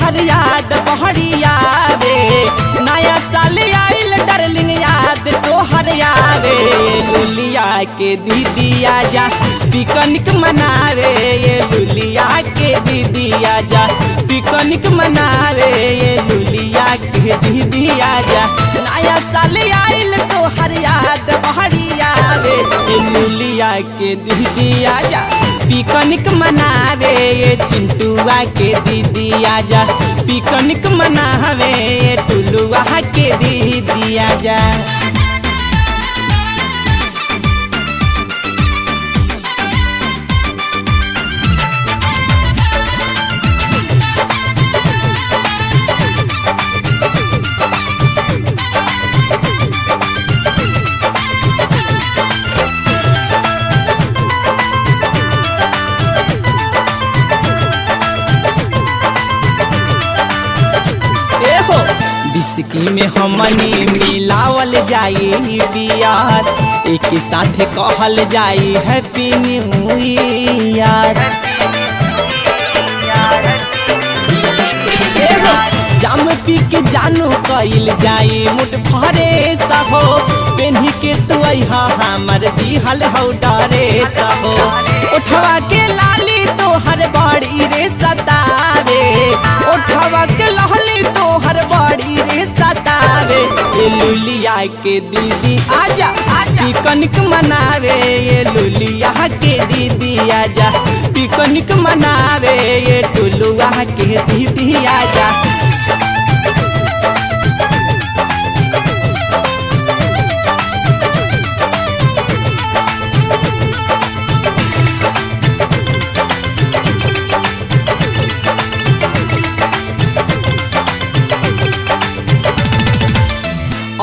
तोहर याद बहरिया रे नया साल आइल डार्लिंग याद तोहर यावे लुलिया के दीदी आजा पिकनिक मनावे ये लुलिया के दीदी आजा पिकनिक मनावे ये लुलिया के दीदी आजा नया साल आइल तोहर याद बहरिया रे ये लुलिया के दीदी आजा पिकनिक मनावे ये चिंटुआ के दीदी आजा पिकनिक मनावे ये टुलुआ के दीदी आजा। विस्की में हमनी मिलावल जाई बियार एक साथ कहल जाई हैप्पी न्यू ईयर। जाम पी के जानू कइल जाई मुठ भरे सहो पेन्ही के तू अइहा हमर दिहल हौ डरे सहो उठवा के लाली तोहर बड़ी रे सतावे उठवा के लहली तोहर बड़ी रे सतावे ये लुलिया के दीदी आजा पिकनिक मनावे ये लुलिया के दीदी आजा पिकनिक मनावे ये टुलुआ के दीदी आजा।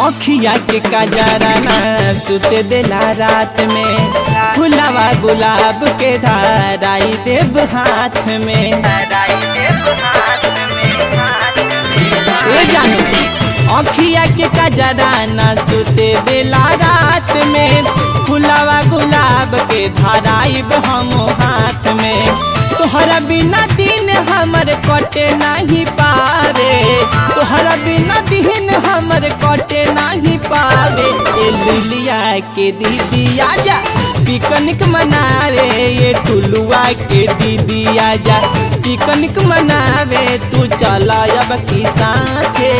अखिया के कजराना सुते देला रात में फुलावा गुलाब के धाराई देव हाथ में अखिया के कजराना सुते देला रात में फुलावा गुलाब के धाराई हम हाथ में तोहरा बिना दिन हमर कटे नहीं पावे तोहरा बिना दिन हमर कटे नहीं पावे ये लुलिया के दीदी आजा पिकनिक मनावे ये टुलुआ के दीदी आजा पिकनिक मनावे तू चला अब की साथे।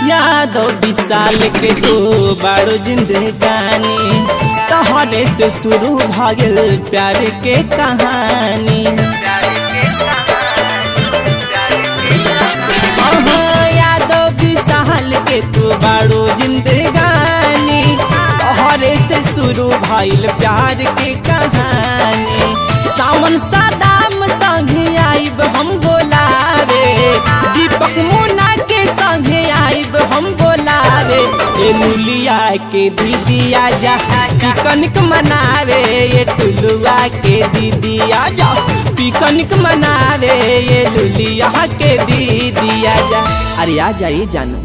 यादव विशाल के तो बारो जिंदगानी तोहरे से शुरू भगल प्यार के कहानी यादव विशाल के तो बारो जिंदगानी तोहरे से शुरू भइल प्यार के कहानी सावन सादाम संगे आइब हम बोलावे दीपक मुन्ना के संगे आइब हम बोलावे ये लुलिया के दीदी आजा पिकनिक मनावे ये टुलुआ के दीदी आजा पिकनिक मनावे ये लुलिया के दीदी आजा। अरे आ जाइए जानू।